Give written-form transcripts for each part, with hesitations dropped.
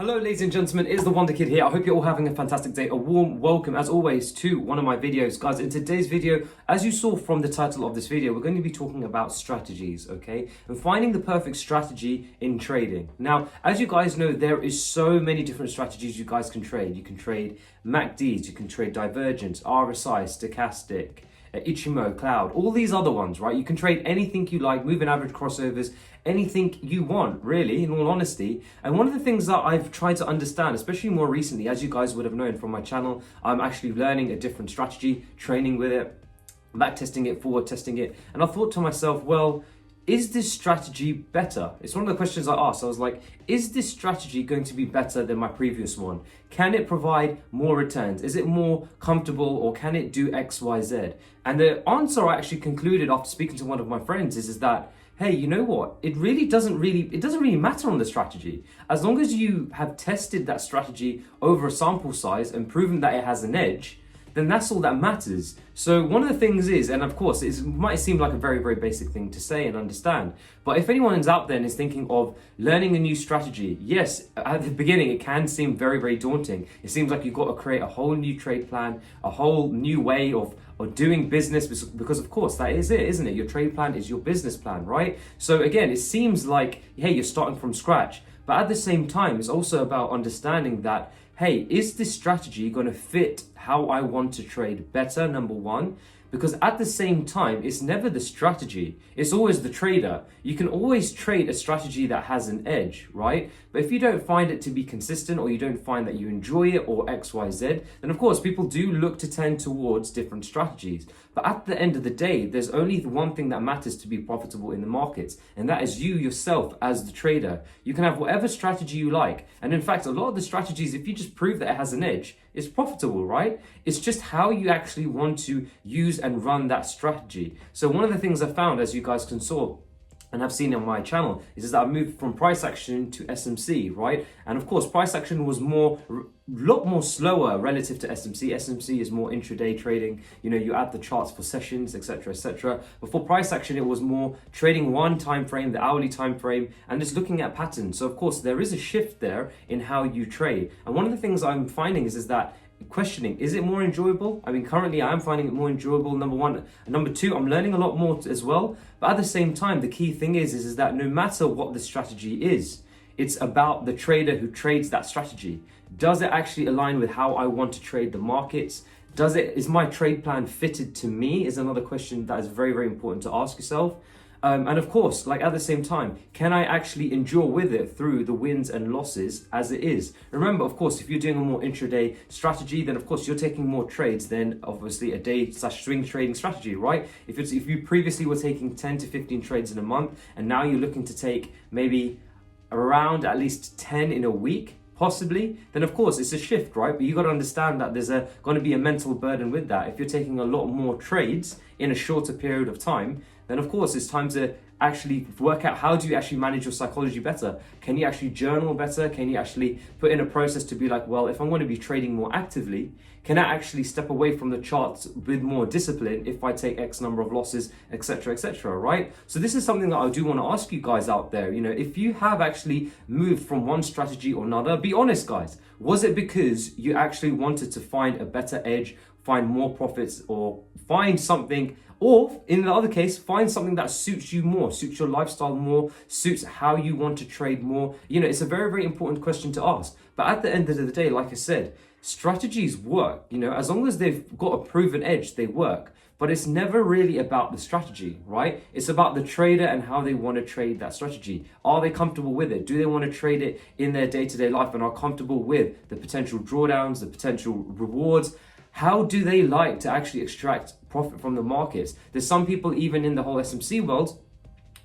Hello ladies and gentlemen, it is the Wonder Kid here. I hope you're all having a fantastic day. A warm welcome as always to one of my videos. Guys, in today's video, as you saw from the title of this video, we're going to be talking about strategies, okay? And finding the perfect strategy in trading. Now, as you guys know, there is so many different strategies you guys can trade. You can trade MACDs, you can trade divergence, RSI, stochastic, Ichimoku, Cloud, all these other ones, right? You can trade anything you like, moving average crossovers, anything you want, really, in all honesty. And one of the things that I've tried to understand, especially more recently, as you guys would have known from my channel, I'm actually learning a different strategy, training with it, back testing it, forward testing it. And I thought to myself, well, is this strategy better? It's one of the questions I asked. I was like, is this strategy going to be better than my previous one? Can it provide more returns? Is it more comfortable, or can it do X, Y, Z? And the answer I actually concluded after speaking to one of my friends is that, hey, you know what? It doesn't really matter on the strategy. As long as you have tested that strategy over a sample size and proven that it has an edge, then that's all that matters. So one of the things is, and of course it might seem like a very, very basic thing to say and understand, but if anyone's out there and is thinking of learning a new strategy, yes, at the beginning it can seem very, very daunting. It seems like you've got to create a whole new trade plan, a whole new way of doing business, because of course that is it, isn't it? Your trade plan is your business plan, right? So again, it seems like, hey, you're starting from scratch, but at the same time, it's also about understanding that, hey, is this strategy going to fit how I want to trade better, number one? Because at the same time, it's never the strategy, it's always the trader. You can always trade a strategy that has an edge, right? But if you don't find it to be consistent, or you don't find that you enjoy it, or X, Y, Z, then of course people do look to tend towards different strategies. But at the end of the day, there's only the one thing that matters to be profitable in the markets, and that is you yourself as the trader. You can have whatever strategy you like. And in fact, a lot of the strategies, if you just prove that it has an edge, it's profitable, right? It's just how you actually want to use and run that strategy. So one of the things I found, as you guys can saw and have seen on my channel, is that I moved from price action to SMC, right? And of course, price action was lot more slower relative to SMC. SMC is more intraday trading. You know, you add the charts for sessions, etc., etc. But for price action, it was more trading one time frame, the hourly time frame, and just looking at patterns. So of course, there is a shift there in how you trade. And one of the things I'm finding is that questioning, is it more enjoyable? I mean, currently I am finding it more enjoyable, number one. And number two, I'm learning a lot more as well. But at the same time, the key thing is that no matter what the strategy is, it's about the trader who trades that strategy. Does it actually align with how I want to trade the markets? Is my trade plan fitted to me? Is another question that is very, very important to ask yourself. And of course, like at the same time, can I actually endure with it through the wins and losses as it is? Remember, of course, if you're doing a more intraday strategy, then of course you're taking more trades than obviously a day/swing trading strategy, right? If you previously were taking 10 to 15 trades in a month, and now you're looking to take maybe around at least 10 in a week, possibly, then of course it's a shift, right? But you got to understand that there's going to be a mental burden with that. If you're taking a lot more trades in a shorter period of time, then of course it's time to actually work out, how do you actually manage your psychology better? Can you actually journal better? Can you actually put in a process to be like, well, if I'm going to be trading more actively, can I actually step away from the charts with more discipline if I take X number of losses, etc., etc., right? So this is something that I do want to ask you guys out there. You know, if you have actually moved from one strategy or another, be honest, guys. Was it because you actually wanted to find a better edge, find more profits, or find something, or in the other case, find something that suits you more, suits your lifestyle more, suits how you want to trade more? You know, it's a very, very important question to ask. But at the end of the day, like I said, strategies work. You know, as long as they've got a proven edge, they work. But it's never really about the strategy, right? It's about the trader and how they want to trade that strategy. Are they comfortable with it? Do they want to trade it in their day-to-day life and are comfortable with the potential drawdowns, the potential rewards? How do they like to actually extract profit from the markets? There's some people even in the whole SMC world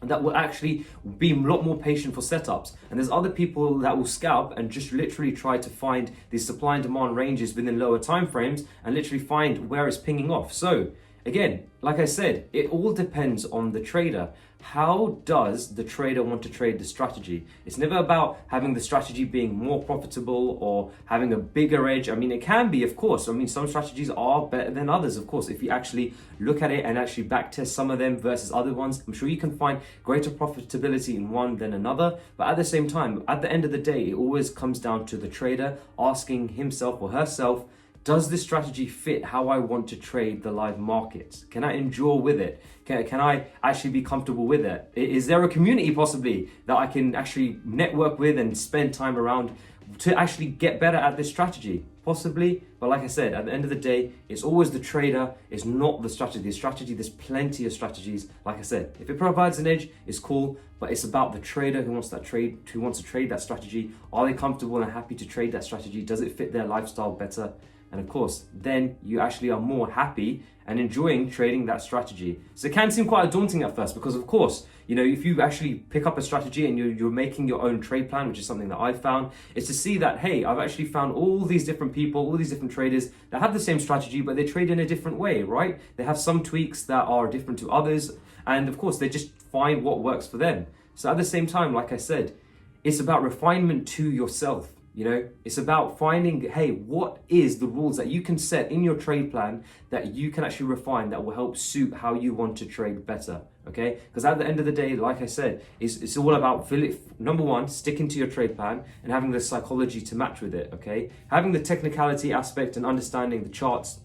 that will actually be a lot more patient for setups. And there's other people that will scalp and just literally try to find these supply and demand ranges within lower time frames and literally find where it's pinging off. So again, like I said, it all depends on the trader. How does the trader want to trade the strategy? It's never about having the strategy being more profitable or having a bigger edge. I mean, it can be, of course. I mean, some strategies are better than others, of course. If you actually look at it and actually back test some of them versus other ones, I'm sure you can find greater profitability in one than another. But at the same time, at the end of the day, it always comes down to the trader asking himself or herself, does this strategy fit how I want to trade the live markets? Can I endure with it? Can I actually be comfortable with it? Is there a community possibly that I can actually network with and spend time around to actually get better at this strategy? Possibly, but like I said, at the end of the day, it's always the trader, it's not the strategy. The strategy, there's plenty of strategies. Like I said, if it provides an edge, it's cool, but it's about the trader who wants to trade that strategy. Are they comfortable and happy to trade that strategy? Does it fit their lifestyle better? And of course, then you actually are more happy and enjoying trading that strategy. So it can seem quite daunting at first because, of course, if you actually pick up a strategy and you're making your own trade plan, which is something that I've found, is to see that, hey, I've actually found all these different people, all these different traders that have the same strategy, but they trade in a different way, right? They have some tweaks that are different to others. And of course, they just find what works for them. So at the same time, like I said, it's about refinement to yourself. It's about finding, hey, what is the rules that you can set in your trade plan that you can actually refine that will help suit how you want to trade better, okay? Because at the end of the day, like I said, it's all about, number one, sticking to your trade plan and having the psychology to match with it, okay? Having the technicality aspect and understanding the charts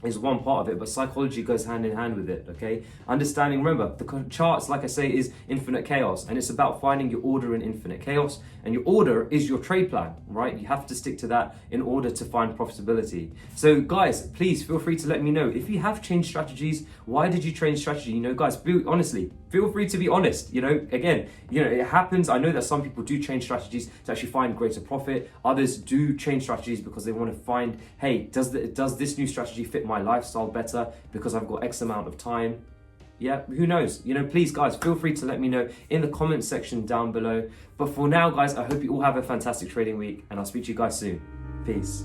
is one part of it, but psychology goes hand in hand with it, okay? Understanding, remember, the charts, like I say, is infinite chaos, and it's about finding your order in infinite chaos, and your order is your trade plan, right? You have to stick to that in order to find profitability. So guys, please feel free to let me know if you have changed strategies. Why did you change strategy? Guys, honestly, feel free to be honest. Again, it happens. I know that some people do change strategies to actually find greater profit. Others do change strategies because they want to find, hey, does this new strategy fit my lifestyle better because I've got X amount of time? Yeah, who knows? Please guys, feel free to let me know in the comment section down below. But for now, guys, I hope you all have a fantastic trading week, and I'll speak to you guys soon. Peace.